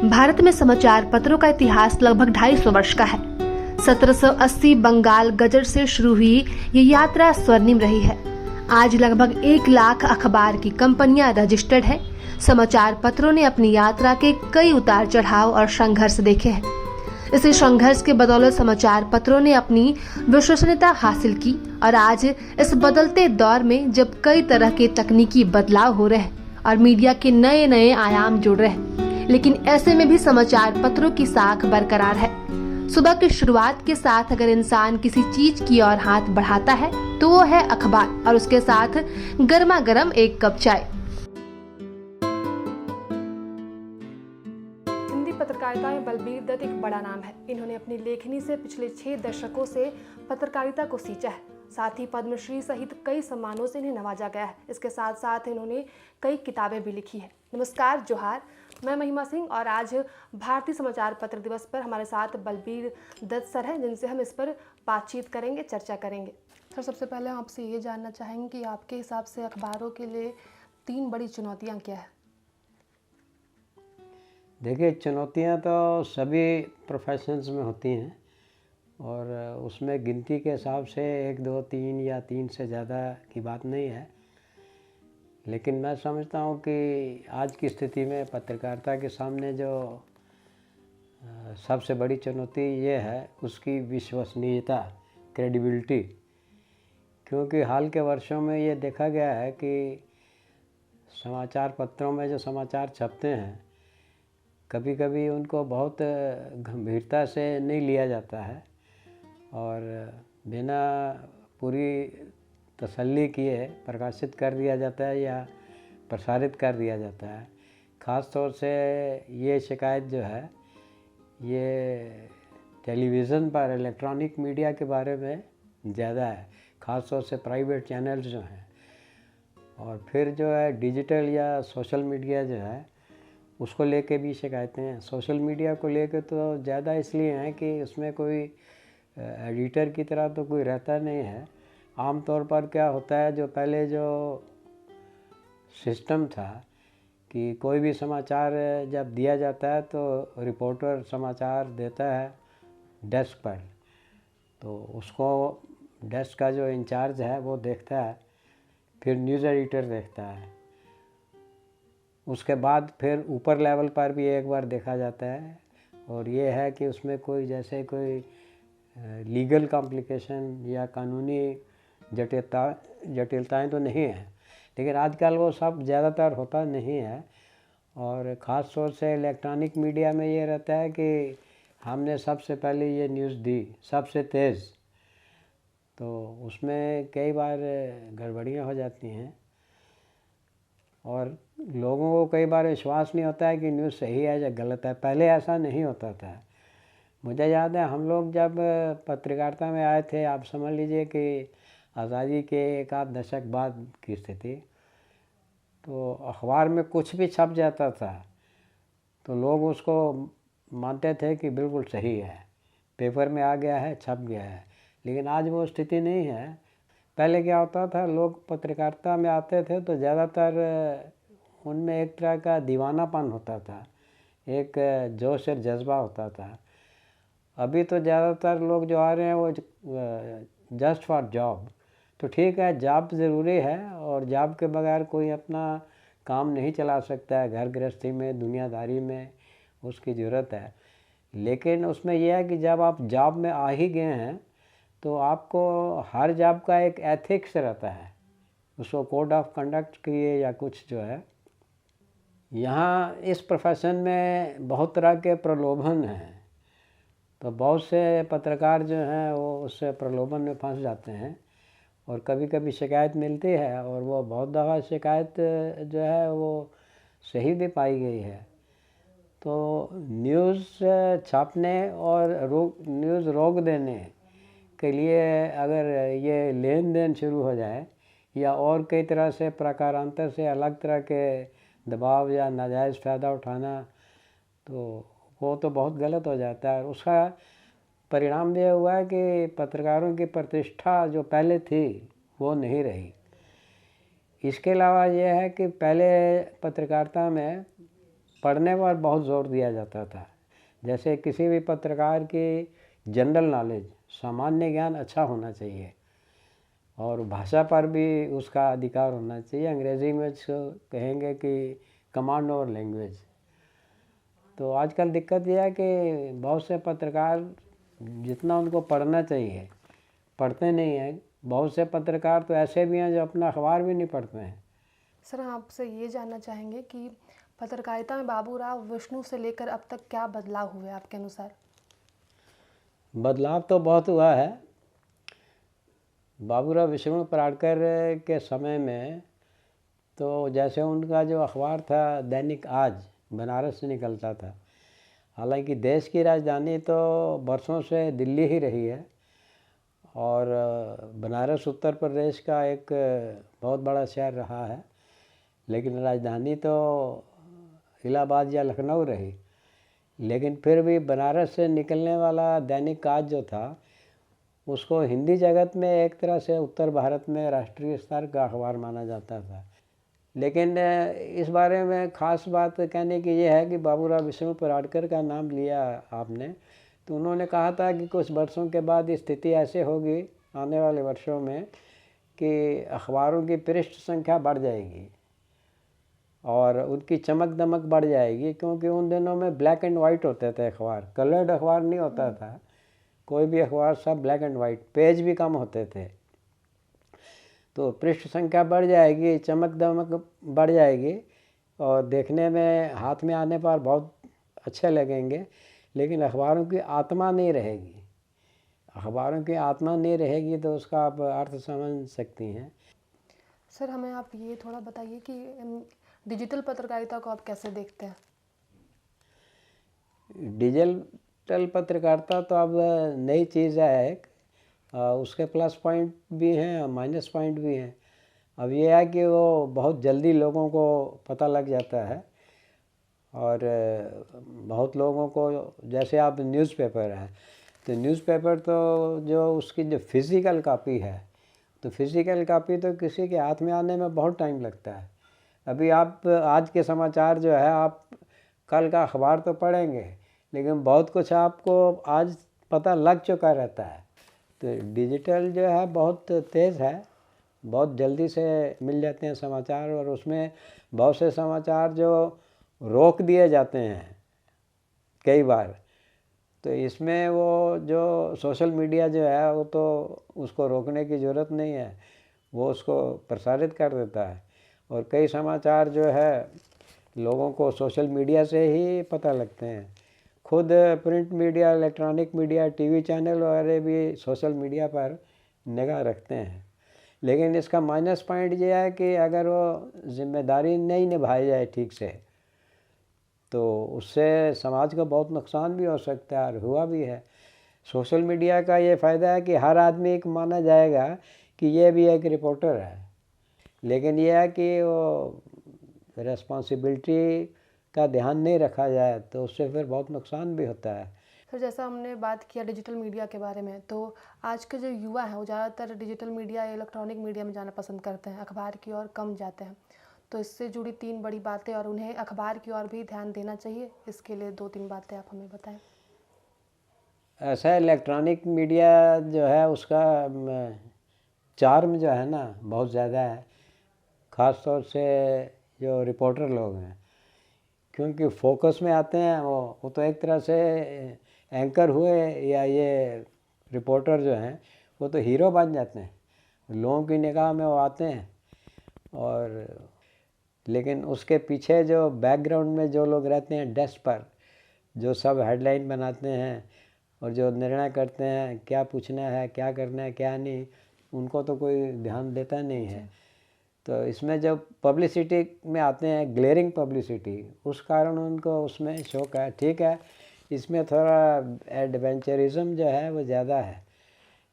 भारत में समाचार पत्रों का इतिहास लगभग 250 वर्ष का है। 1780 बंगाल गजट से शुरू हुई ये यात्रा स्वर्णिम रही है। आज लगभग 1 लाख अखबार की कंपनियां रजिस्टर्ड है। समाचार पत्रों ने अपनी यात्रा के कई उतार चढ़ाव और संघर्ष देखे हैं। इसी संघर्ष के बदौलत समाचार पत्रों ने अपनी विश्वसनीयता हासिल की और आज इस बदलते दौर में जब कई तरह के तकनीकी बदलाव हो रहे हैं और मीडिया के नए नए आयाम जुड़ रहे हैं, लेकिन ऐसे में भी समाचार पत्रों की साख बरकरार है। सुबह की शुरुआत के साथ अगर इंसान किसी चीज की ओर हाथ बढ़ाता है तो वो है अखबार और उसके साथ गर्मा गर्म एक कप चाय। हिंदी पत्रकारिता में बलबीर दत्त एक बड़ा नाम है। इन्होंने अपनी लेखनी से पिछले 6 दशकों से पत्रकारिता को सींचा है। साथ ही पद्मश्री सहित कई सम्मानों से इन्हें नवाजा गया है। इसके साथ साथ इन्होंने कई किताबें भी लिखी है। नमस्कार, जोहार, मैं महिमा सिंह और आज भारतीय समाचार पत्र दिवस पर हमारे साथ बलबीर दत्त सर हैं, जिनसे हम इस पर बातचीत करेंगे, चर्चा करेंगे। सर, सबसे पहले हम आपसे ये जानना चाहेंगे कि आपके हिसाब से अखबारों के लिए 3 बड़ी चुनौतियाँ क्या है? देखिए, चुनौतियाँ तो सभी प्रोफेशंस में होती हैं और उसमें गिनती के हिसाब से 1, 2, 3 या 3 से ज़्यादा की बात नहीं है। लेकिन मैं समझता हूँ कि आज की स्थिति में पत्रकारिता के सामने जो सबसे बड़ी चुनौती ये है उसकी विश्वसनीयता, क्रेडिबिलिटी। क्योंकि हाल के वर्षों में ये देखा गया है कि समाचार पत्रों में जो समाचार छपते हैं कभी कभी उनको बहुत गंभीरता से नहीं लिया जाता है और बिना पूरी तसल्ली किए प्रकाशित कर दिया जाता है या प्रसारित कर दिया जाता है। ख़ास तौर से ये शिकायत जो है ये टेलीविज़न पर, इलेक्ट्रॉनिक मीडिया के बारे में ज़्यादा है, ख़ास तौर से प्राइवेट चैनल्स जो हैं। और फिर जो है डिजिटल या सोशल मीडिया जो है उसको लेके भी शिकायतें हैं। सोशल मीडिया को लेके तो ज़्यादा इसलिए हैं कि उसमें कोई एडिटर की तरह तो कोई रहता नहीं है। आम तौर पर क्या होता है, जो पहले जो सिस्टम था कि कोई भी समाचार जब दिया जाता है तो रिपोर्टर समाचार देता है डेस्क पर, तो उसको डेस्क का जो इंचार्ज है वो देखता है, फिर न्यूज़ एडिटर देखता है, उसके बाद फिर ऊपर लेवल पर भी एक बार देखा जाता है। और ये है कि उसमें कोई जैसे कोई लीगल कॉम्प्लिकेशन या कानूनी जटिलताएं तो नहीं है, लेकिन आजकल वो सब ज़्यादातर होता नहीं है। और ख़ास तौर से इलेक्ट्रॉनिक मीडिया में ये रहता है कि हमने सबसे पहले ये न्यूज़ दी, सबसे तेज़, तो उसमें कई बार गड़बड़ियाँ हो जाती हैं और लोगों को कई बार विश्वास नहीं होता है कि न्यूज़ सही है या गलत है। पहले ऐसा नहीं होता था। मुझे याद है हम लोग जब पत्रकारिता में आए थे, आप समझ लीजिए कि आज़ादी के 1 आध दशक बाद की स्थिति, तो अखबार में कुछ भी छप जाता था तो लोग उसको मानते थे कि बिल्कुल सही है, पेपर में आ गया है, छप गया है। लेकिन आज वो स्थिति नहीं है। पहले क्या होता था, लोग पत्रकारिता में आते थे तो ज़्यादातर उनमें एक तरह का दीवानापन होता था, एक जोश और जज्बा होता था। अभी तो ज़्यादातर लोग जो आ रहे हैं वो जस्ट फॉर जॉब। तो ठीक है, जॉब ज़रूरी है और जॉब के बगैर कोई अपना काम नहीं चला सकता है। घर गृहस्थी में, दुनियादारी में उसकी ज़रूरत है। लेकिन उसमें यह है कि जब आप जॉब में आ ही गए हैं तो आपको हर जॉब का एक एथिक्स रहता है, उसको कोड ऑफ कंडक्ट किए या कुछ जो है। यहाँ इस प्रोफेशन में बहुत तरह के प्रलोभन हैं, तो बहुत से पत्रकार जो हैं वो उससे प्रलोभन में फंस जाते हैं और कभी कभी शिकायत मिलती है और वो बहुत दफ़ा शिकायत जो है वो सही भी पाई गई है। तो न्यूज़ छापने और न्यूज़ रोक देने के लिए अगर ये लेन देन शुरू हो जाए या और कई तरह से प्रकारांतर से अलग तरह के दबाव या नाजायज़ फ़ायदा उठाना, तो वो तो बहुत गलत हो जाता है। उसका परिणाम ये हुआ है कि पत्रकारों की प्रतिष्ठा जो पहले थी वो नहीं रही। इसके अलावा ये है कि पहले पत्रकारिता में पढ़ने पर बहुत ज़ोर दिया जाता था। जैसे किसी भी पत्रकार की जनरल नॉलेज, सामान्य ज्ञान अच्छा होना चाहिए और भाषा पर भी उसका अधिकार होना चाहिए। अंग्रेज़ी में इसको कहेंगे कि कमांड ओवर लैंग्वेज। तो आजकल दिक्कत यह है कि बहुत से पत्रकार जितना उनको पढ़ना चाहिए पढ़ते नहीं हैं। बहुत से पत्रकार तो ऐसे भी हैं जो अपना अखबार भी नहीं पढ़ते हैं। सर, हम आपसे ये जानना चाहेंगे कि पत्रकारिता में बाबूराव विष्णु से लेकर अब तक क्या बदलाव हुए आपके अनुसार? बदलाव तो बहुत हुआ है। बाबूराव विष्णु पराड़कर के समय में तो जैसे उनका जो अखबार था दैनिक आज, बनारस से निकलता था। हालांकि देश की राजधानी तो बरसों से दिल्ली ही रही है और बनारस उत्तर प्रदेश का एक बहुत बड़ा शहर रहा है, लेकिन राजधानी तो इलाहाबाद या लखनऊ रही। लेकिन फिर भी बनारस से निकलने वाला दैनिक आज जो था उसको हिंदी जगत में एक तरह से उत्तर भारत में राष्ट्रीय स्तर का अखबार माना जाता था। लेकिन इस बारे में ख़ास बात कहने की ये है कि बाबूराव विष्णु पराड़कर का नाम लिया आपने, तो उन्होंने कहा था कि कुछ वर्षों के बाद स्थिति ऐसे होगी आने वाले वर्षों में कि अखबारों की पृष्ठ संख्या बढ़ जाएगी और उनकी चमक दमक बढ़ जाएगी, क्योंकि उन दिनों में ब्लैक एंड वाइट होते थे अखबार, कलर्ड अखबार नहीं होता था। कोई भी अखबार सब ब्लैक एंड वाइट, पेज भी कम होते थे। तो पृष्ठ संख्या बढ़ जाएगी, चमक दमक बढ़ जाएगी और देखने में हाथ में आने पर बहुत अच्छे लगेंगे, लेकिन अखबारों की आत्मा नहीं रहेगी। अखबारों की आत्मा नहीं रहेगी तो उसका आप अर्थ समझ सकती हैं। सर, हमें आप ये थोड़ा बताइए कि डिजिटल पत्रकारिता को आप कैसे देखते हैं? डिजिटल पत्रकारिता तो अब नई चीज़ है एक, उसके प्लस पॉइंट भी हैं और माइनस पॉइंट भी हैं। अब ये है कि वो बहुत जल्दी लोगों को पता लग जाता है और बहुत लोगों को, जैसे आप न्यूज़पेपर है तो न्यूज़पेपर तो जो उसकी जो फिज़िकल कापी है, तो फिज़िकल कापी तो किसी के हाथ में आने में बहुत टाइम लगता है। अभी आप आज के समाचार जो है आप कल का अखबार तो पढ़ेंगे, लेकिन बहुत कुछ आपको आज पता लग चुका रहता है। तो डिजिटल जो है बहुत तेज़ है, बहुत जल्दी से मिल जाते हैं समाचार और उसमें बहुत से समाचार जो रोक दिए जाते हैं कई बार। तो इसमें वो जो सोशल मीडिया जो है वो तो उसको रोकने की ज़रूरत नहीं है, वो उसको प्रसारित कर देता है। और कई समाचार जो है लोगों को सोशल मीडिया से ही पता लगते हैं। खुद print media, electronic media, TV channel वगैरह भी सोशल मीडिया पर निगाह रखते हैं। लेकिन इसका माइनस पॉइंट ये है कि अगर वो जिम्मेदारी नहीं निभाई जाए ठीक से तो उससे समाज को बहुत नुकसान भी हो सकता है और हुआ भी है। सोशल मीडिया का ये फ़ायदा है कि हर आदमी एक माना जाएगा कि ये भी एक रिपोर्टर है, लेकिन यह है कि वो रिस्पॉन्सिबिलिटी का ध्यान नहीं रखा जाए तो उससे फिर बहुत नुकसान भी होता है। सर, जैसा हमने बात किया डिजिटल मीडिया के बारे में, तो आज के जो युवा हैं वो ज़्यादातर डिजिटल मीडिया या इलेक्ट्रॉनिक मीडिया में जाना पसंद करते हैं, अखबार की ओर कम जाते हैं। तो इससे जुड़ी 3 बड़ी बातें और उन्हें अखबार की ओर भी ध्यान देना चाहिए, इसके लिए 2-3 बातें आप हमें बताएं। ऐसा इलेक्ट्रॉनिक मीडिया जो है उसका चार्म जो है ना बहुत ज़्यादा है, ख़ास तौर से जो रिपोर्टर लोग हैं, क्योंकि फोकस में आते हैं। वो तो एक तरह से एंकर हुए या ये रिपोर्टर जो हैं वो तो हीरो बन जाते हैं, लोगों की निगाह में वो आते हैं। और लेकिन उसके पीछे जो बैकग्राउंड में जो लोग रहते हैं डेस्क पर, जो सब हेडलाइन बनाते हैं और जो निर्णय करते हैं क्या पूछना है, क्या करना है, क्या नहीं, उनको तो कोई ध्यान देता नहीं है। तो इसमें जब पब्लिसिटी में आते हैं, ग्लेरिंग पब्लिसिटी, उस कारण उनको उसमें शौक है। ठीक है, इसमें थोड़ा एडवेंचरिज्म जो है वो ज़्यादा है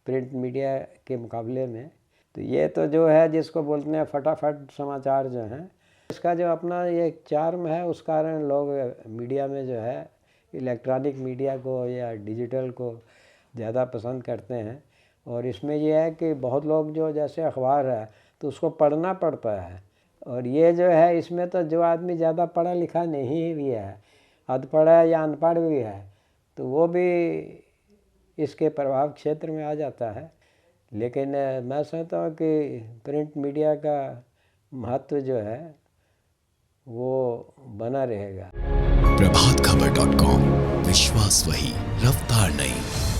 प्रिंट मीडिया के मुकाबले में। तो ये तो जो है जिसको बोलते हैं फटाफट समाचार जो हैं, इसका जो अपना ये चार्म है उस कारण लोग मीडिया में जो है इलेक्ट्रॉनिक मीडिया को या डिजिटल को ज़्यादा पसंद करते हैं। और इसमें यह है कि बहुत लोग जो जैसे अखबार है तो उसको पढ़ना पड़ता है, और ये जो है इसमें तो जो आदमी ज़्यादा पढ़ा लिखा नहीं भी है, अधपढ़ है या अनपढ़ भी है, तो वो भी इसके प्रभाव क्षेत्र में आ जाता है। लेकिन मैं समझता हूँ कि प्रिंट मीडिया का महत्व जो है वो बना रहेगा। प्रभातखबर.com, विश्वास वही, रफ्तार नहीं।